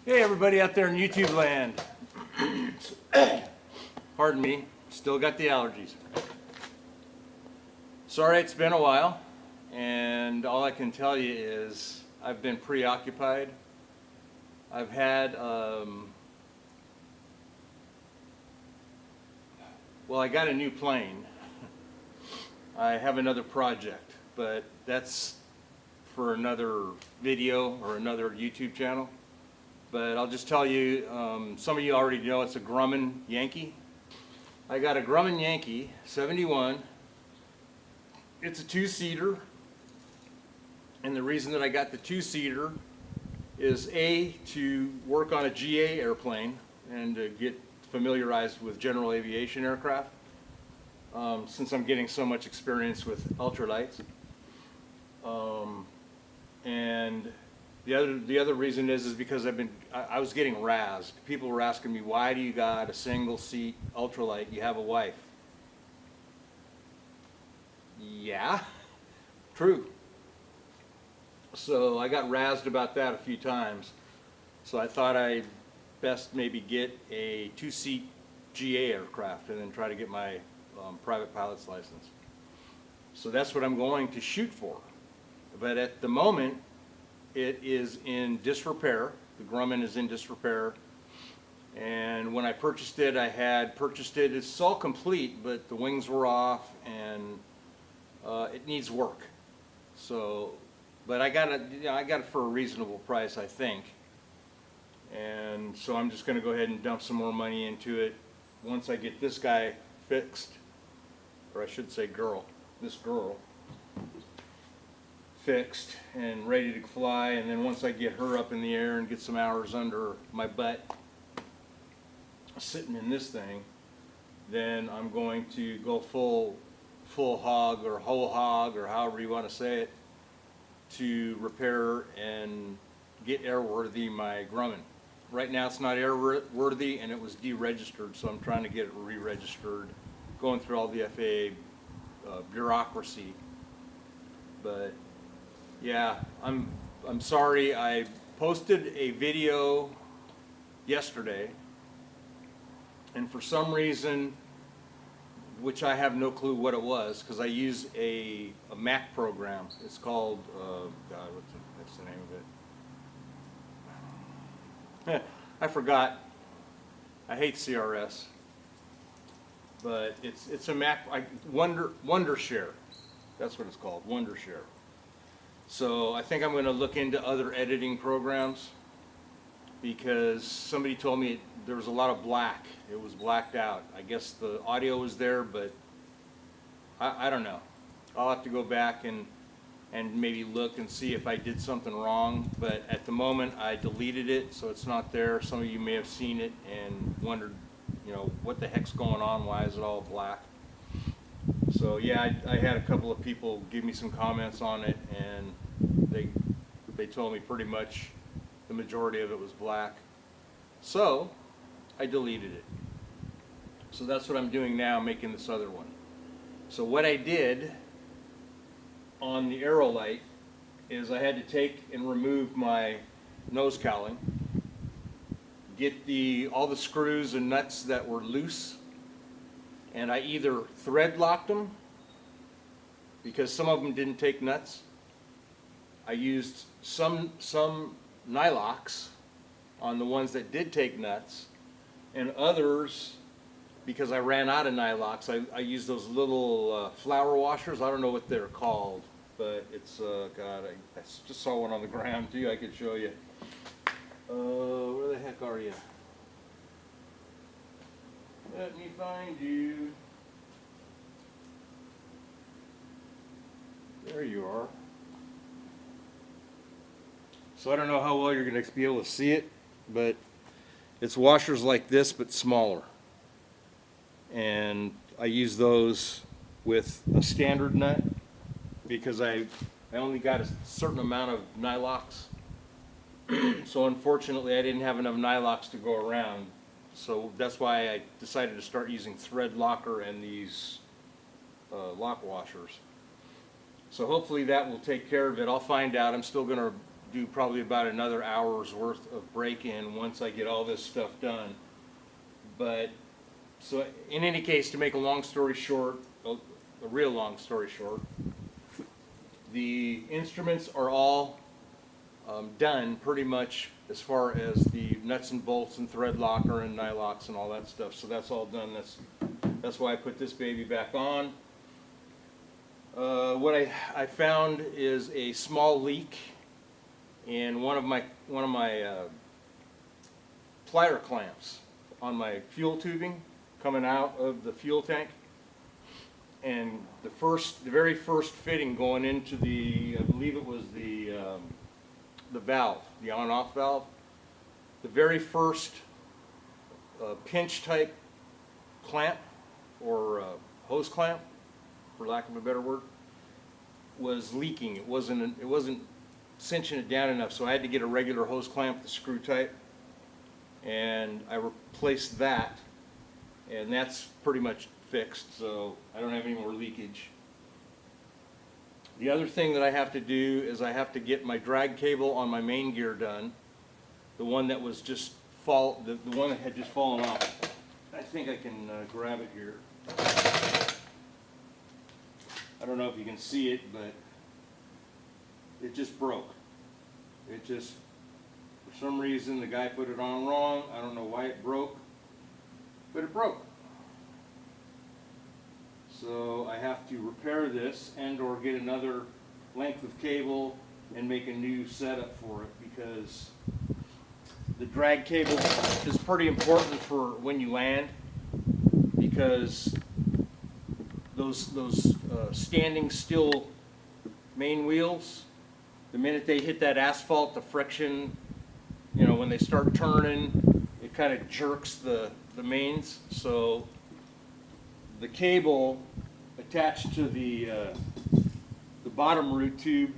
Hey everybody out there in YouTube land. Pardon me, still got the allergies. Sorry it's been a while, and all I can tell you is I've been preoccupied. I've had, well, I got a new plane. I have another project, but that's for another video or another YouTube channel. But I'll just tell you, some of you already know it's a Grumman Yankee. I got a Grumman Yankee 71. It's a two-seater, and the reason that I got the two-seater is A, to work on a GA airplane and to get familiarized with general aviation aircraft, since I'm getting so much experience with ultralights. And the other reason is because I was getting razzed. People were asking me, why do you got a single seat ultralight? You have a wife. Yeah, true. So I got razzed about that a few times. So I thought I'd best maybe get a two-seat GA aircraft and then try to get my private pilot's license. So that's what I'm going to shoot for. But at the moment, it is in disrepair. The Grumman is in disrepair. And when I purchased it, it's all complete, but the wings were off and it needs work. So, but I got it for a reasonable price, I think. And so I'm just going to go ahead and dump some more money into it once I get this guy fixed, or I should say this girl fixed and ready to fly. And then once I get her up in the air and get some hours under my butt sitting in this thing, then I'm going to go full hog or whole hog or however you want to say it, to repair and get airworthy my Grumman. Right now it's not airworthy and it was deregistered, so I'm trying to get it re-registered, going through all the FAA bureaucracy. But yeah, I'm sorry. I posted a video yesterday, and for some reason, which I have no clue what it was, because I use a Mac program. It's called, God, what's the name of it? I forgot. I hate CRS, but it's a Mac, Wondershare. That's what it's called, Wondershare. So I think I'm going to look into other editing programs, because somebody told me there was a lot of black. It was blacked out. I guess the audio was there, but I don't know. I'll have to go back and maybe look and see if I did something wrong. But at the moment, I deleted it, so it's not there. Some of you may have seen it and wondered, what the heck's going on? Why is it all black? So yeah, I had a couple of people give me some comments on it, and they told me pretty much the majority of it was black. So I deleted it. So that's what I'm doing now, making this other one. So what I did on the aerolite is I had to take and remove my nose cowling, get all the screws and nuts that were loose, and I either thread locked them, because some of them didn't take nuts. I used some nylox on the ones that did take nuts, and others, because I ran out of nylox, I used those little flower washers. I don't know what they're called, but it's, God, I just saw one on the ground too. I could show you. Where the heck are you? Let me find you. There you are. So I don't know how well you're going to be able to see it, but it's washers like this but smaller. And I use those with a standard nut because I only got a certain amount of nylox. So unfortunately I didn't have enough nylox to go around. So that's why I decided to start using thread locker and these lock washers. So hopefully that will take care of it. I'll find out. I'm still going to do probably about another hour's worth of break-in once I get all this stuff done. But, so in any case, to make a long story short, a real long story short, the instruments are all done pretty much as far as the nuts and bolts and thread locker and nylocks and all that stuff. So that's all done. That's why I put this baby back on. What I found is a small leak in one of my plier clamps on my fuel tubing coming out of the fuel tank. And the very first fitting going into the, I believe it was the valve, the on-off valve, the very first pinch type clamp or hose clamp, for lack of a better word, was leaking. It wasn't cinching it down enough, so I had to get a regular hose clamp, the screw type, and I replaced that, and that's pretty much fixed, so I don't have any more leakage. The other thing that I have to do is I have to get my drag cable on my main gear done, the one that was just the one that had just fallen off. I think I can grab it here. I don't know if you can see it, but it just broke. It just, for some reason, the guy put it on wrong. I don't know why it broke, but it broke. So I have to repair this and or get another length of cable and make a new setup for it, because the drag cable is pretty important for when you land, because those standing still main wheels, the minute they hit that asphalt, the friction, you know, when they start turning, it kind of jerks the mains. So the cable attached to the bottom root tube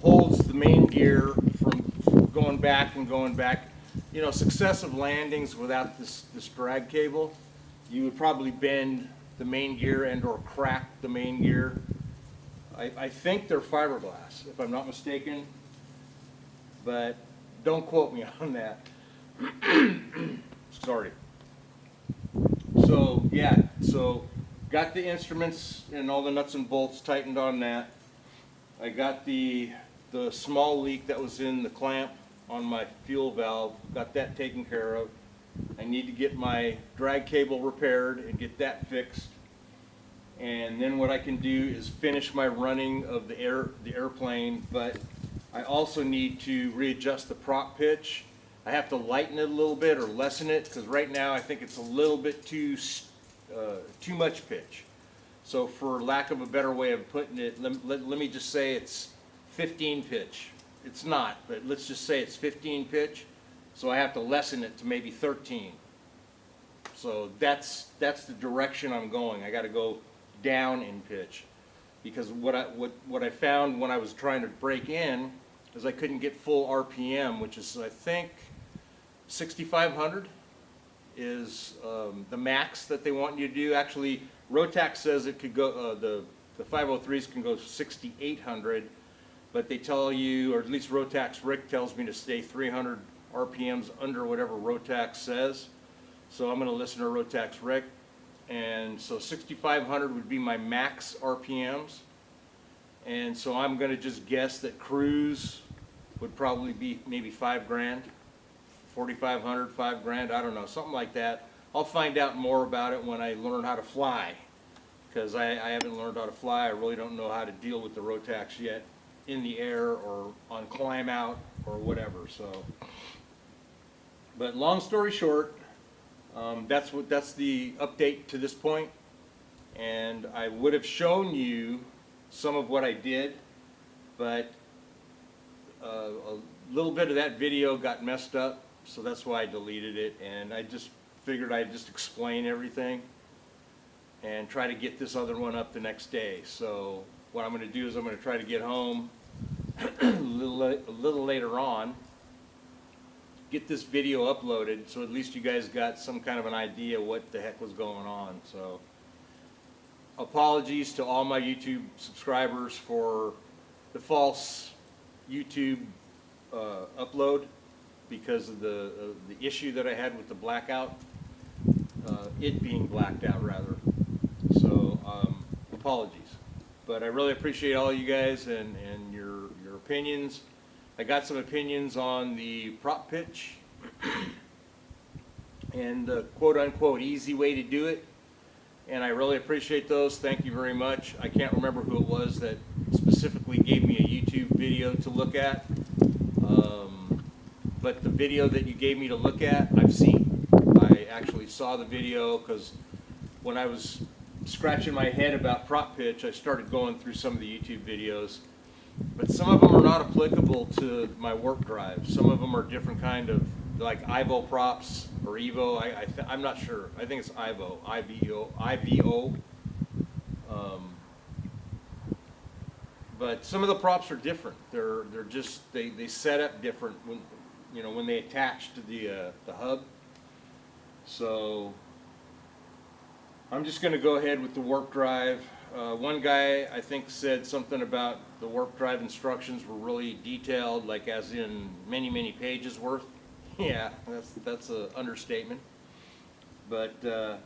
holds the main gear from going back and going back. You know, successive landings without this drag cable, you would probably bend the main gear and or crack the main gear. I think they're fiberglass, if I'm not mistaken, but don't quote me on that. Sorry. So yeah, so got the instruments and all the nuts and bolts tightened on that. I got the small leak that was in the clamp on my fuel valve, got that taken care of. I need to get my drag cable repaired and get that fixed. And then what I can do is finish my running of the airplane, but I also need to readjust the prop pitch. I have to lighten it a little bit or lessen it, because right now I think it's a little bit too much pitch. So for lack of a better way of putting it, let me just say it's 15 pitch. It's not, but let's just say it's 15 pitch. So I have to lessen it to maybe 13. So that's the direction I'm going. I got to go down in pitch, because what I found when I was trying to break in is I couldn't get full RPM, which is, I think, 6,500 is the max that they want you to do. Actually, Rotax says it could go, the 503s can go 6,800, but they tell you, or at least Rotax Rick tells me to stay 300 RPMs under whatever Rotax says. So I'm going to listen to Rotax Rick. And so 6,500 would be my max RPMs. And so I'm going to just guess that cruise would probably be maybe $5,000, 4,500, $5,000, I don't know, something like that. I'll find out more about it when I learn how to fly, because I haven't learned how to fly. I really don't know how to deal with the Rotax yet in the air or on climb out or whatever. So, but long story short, that's the update to this point, and I would have shown you some of what I did, but a little bit of that video got messed up, so that's why I deleted it, and I just figured I'd just explain everything and try to get this other one up the next day. So what I'm going to do is I'm going to try to get home a little later on, get this video uploaded, so at least you guys got some kind of an idea what the heck was going on. So apologies to all my YouTube subscribers for the false YouTube upload because of the issue that I had with the blackout, it being blacked out rather. So apologies, but I really appreciate all you guys and your opinions. I got some opinions on the prop pitch and the quote-unquote easy way to do it, and I really appreciate those. Thank you very much. I can't remember who it was that specifically gave me a YouTube video to look at, but the video that you gave me to look at, I've seen. I actually saw the video because when I was scratching my head about prop pitch, I started going through some of the YouTube videos, but some of them are not applicable to my warp drive. Some of them are different kind of, like Ivo props or Evo. I'm not sure. I think it's Ivo, IVO. But some of the props are different. They're just they set up different when when they attach to the hub. So I'm just going to go ahead with the warp drive. One guy I think said something about the warp drive instructions were really detailed, like as in many pages worth. Yeah, that's an understatement. But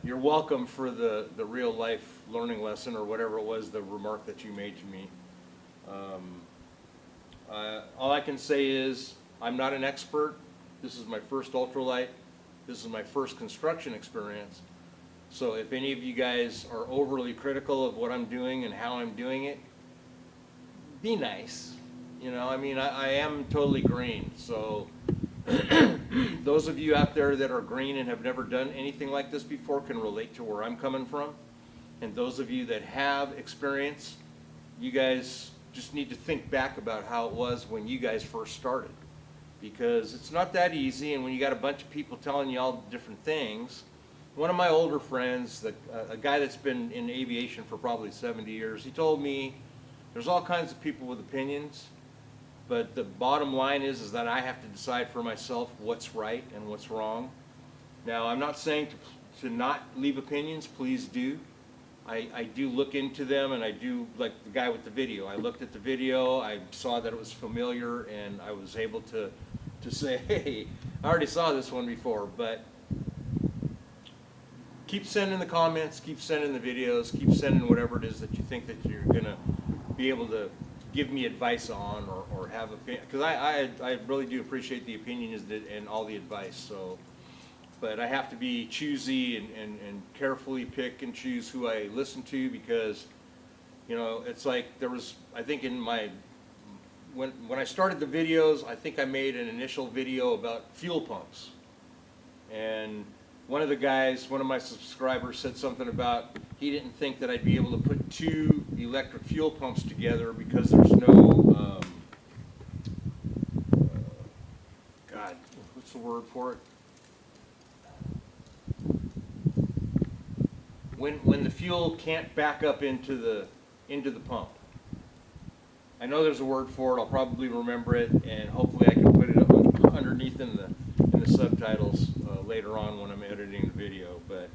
you're welcome for the real life learning lesson or whatever it was, the remark that you made to me. All I can say is I'm not an expert. This is my first ultralight. This is my first construction experience. So if any of you guys are overly critical of what I'm doing and how I'm doing it, be nice. I mean, I am totally green. So those of you out there that are green and have never done anything like this before can relate to where I'm coming from. And those of you that have experience, you guys just need to think back about how it was when you guys first started. Because it's not that easy, and when you got a bunch of people telling you all different things. One of my older friends, a guy that's been in aviation for probably 70 years, he told me there's all kinds of people with opinions, but the bottom line is that I have to decide for myself what's right and what's wrong. Now, I'm not saying to not leave opinions, please do. I do look into them, and I do, like the guy with the video. I looked at the video, I saw that it was familiar, and I was able to say, hey, I already saw this one before. But keep sending the comments, keep sending the videos, keep sending whatever it is that you think that you're going to be able to give me advice on or have opinion. Because I really do appreciate the opinions and all the advice. So. But I have to be choosy and carefully pick and choose who I listen to, because, it's like there was, I think in my, when I started the videos, I think I made an initial video about fuel pumps. And one of my subscribers said something about he didn't think that I'd be able to put two electric fuel pumps together because there's no, God, what's the word for it? When the fuel can't back up into the pump. I know there's a word for it. I'll probably remember it, and hopefully I can put it up underneath in the subtitles later on when I'm editing the video. But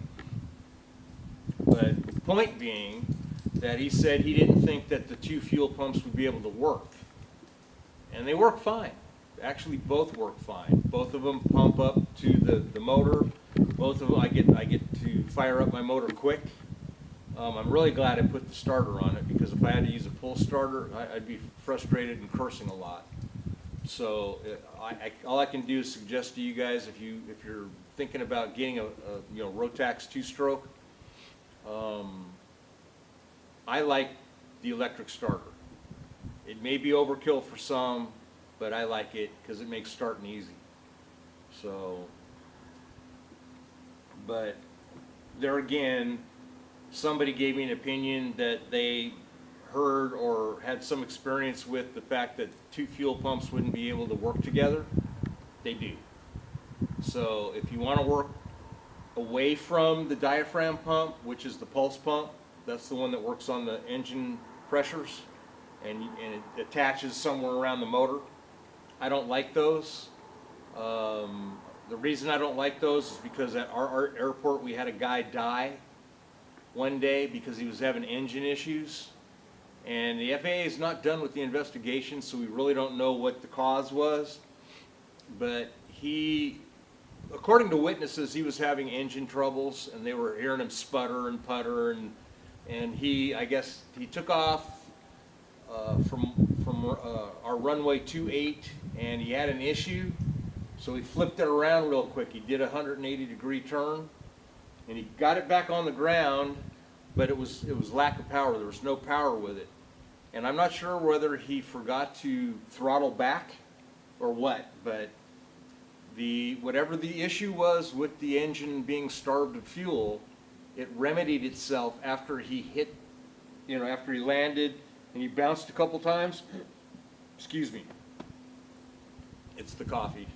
point being that he said he didn't think that the two fuel pumps would be able to work, and they work fine. Actually, both work fine. Both of them pump up to the motor. Both of them, I get to fire up my motor quick. I'm really glad I put the starter on it, because if I had to use a pull starter, I'd be frustrated and cursing a lot. So all I can do is suggest to you guys, if you're thinking about getting a Rotax 2-stroke, I like the electric starter. It may be overkill for some, but I like it because it makes starting easy. So. But there again, somebody gave me an opinion that they heard or had some experience with the fact that two fuel pumps wouldn't be able to work together. They do. So if you want to work away from the diaphragm pump, which is the pulse pump, that's the one that works on the engine pressures, and it attaches somewhere around the motor. I don't like those. The reason I don't like those is because at our airport we had a guy die one day because he was having engine issues, And the FAA is not done with the investigation, so we really don't know what the cause was. But according to witnesses, he was having engine troubles, and they were hearing him sputter and putter, and I guess he took off from our runway 28, and he had an issue, so he flipped it around real quick. He did a 180-degree turn, and he got it back on the ground, but it was lack of power. There was no power with it, and I'm not sure whether he forgot to throttle back or what, but whatever the issue was with the engine being starved of fuel, it remedied itself after he hit, after he landed and he bounced a couple times. Excuse me. It's the coffee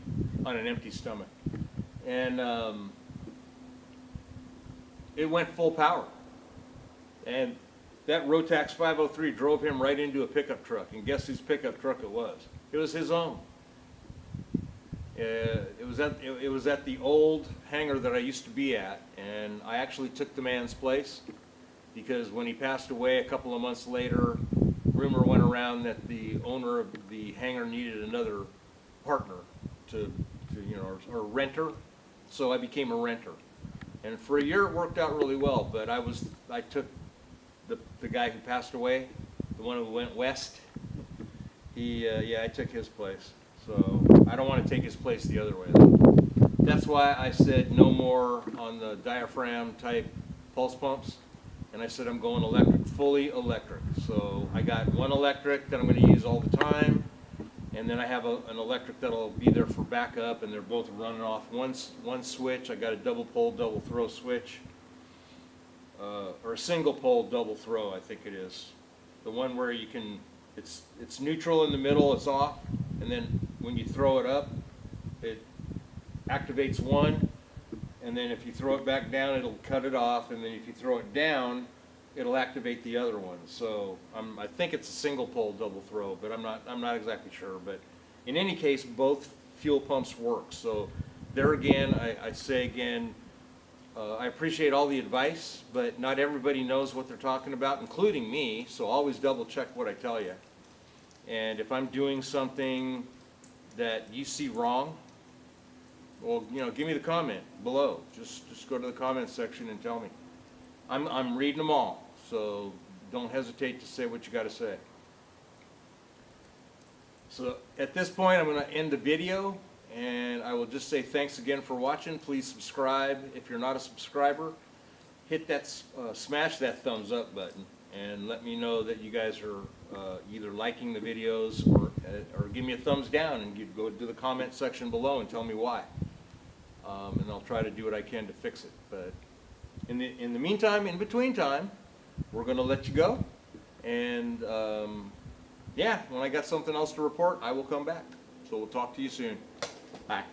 on an empty stomach. And it went full power. And that Rotax 503 drove him right into a pickup truck. And guess whose pickup truck it was? It was his own. It was at the old hangar that I used to be at, and I actually took the man's place because when he passed away a couple of months later, rumor went around that the owner of the hangar needed another partner or renter, so I became a renter. And for a year it worked out really well, but I took the guy who passed away, the one who went west. I took his place. So I don't want to take his place the other way, though. That's why I said no more on the diaphragm type pulse pumps, and I said I'm going electric, fully electric. So I got one electric that I'm going to use all the time, and then I have an electric that'll be there for backup, and they're both running off one switch. I got a double pole, double throw switch, or a single pole, double throw, I think it is. The one where you can, it's neutral in the middle, it's off, and then when you throw it up, it activates one, and then if you throw it back down, it'll cut it off, and then if you throw it down, it'll activate the other one. So I think it's a single pole double throw, but I'm not exactly sure. But in any case, both fuel pumps work. So there again, I say again, I appreciate all the advice, but not everybody knows what they're talking about, including me. So always double check what I tell you. And if I'm doing something that you see wrong, well, give me the comment below. Just go to the comment section and tell me. I'm reading them all, so don't hesitate to say what you got to say. So at this point, I'm going to end the video, and I will just say thanks again for watching. Please subscribe if you're not a subscriber. Hit that, smash that thumbs up button, and let me know that you guys are either liking the videos or give me a thumbs down, and you go to the comment section below and tell me why. And I'll try to do what I can to fix it. But in the meantime, in between time, we're going to let you go. And when I got something else to report, I will come back. So we'll talk to you soon. Bye.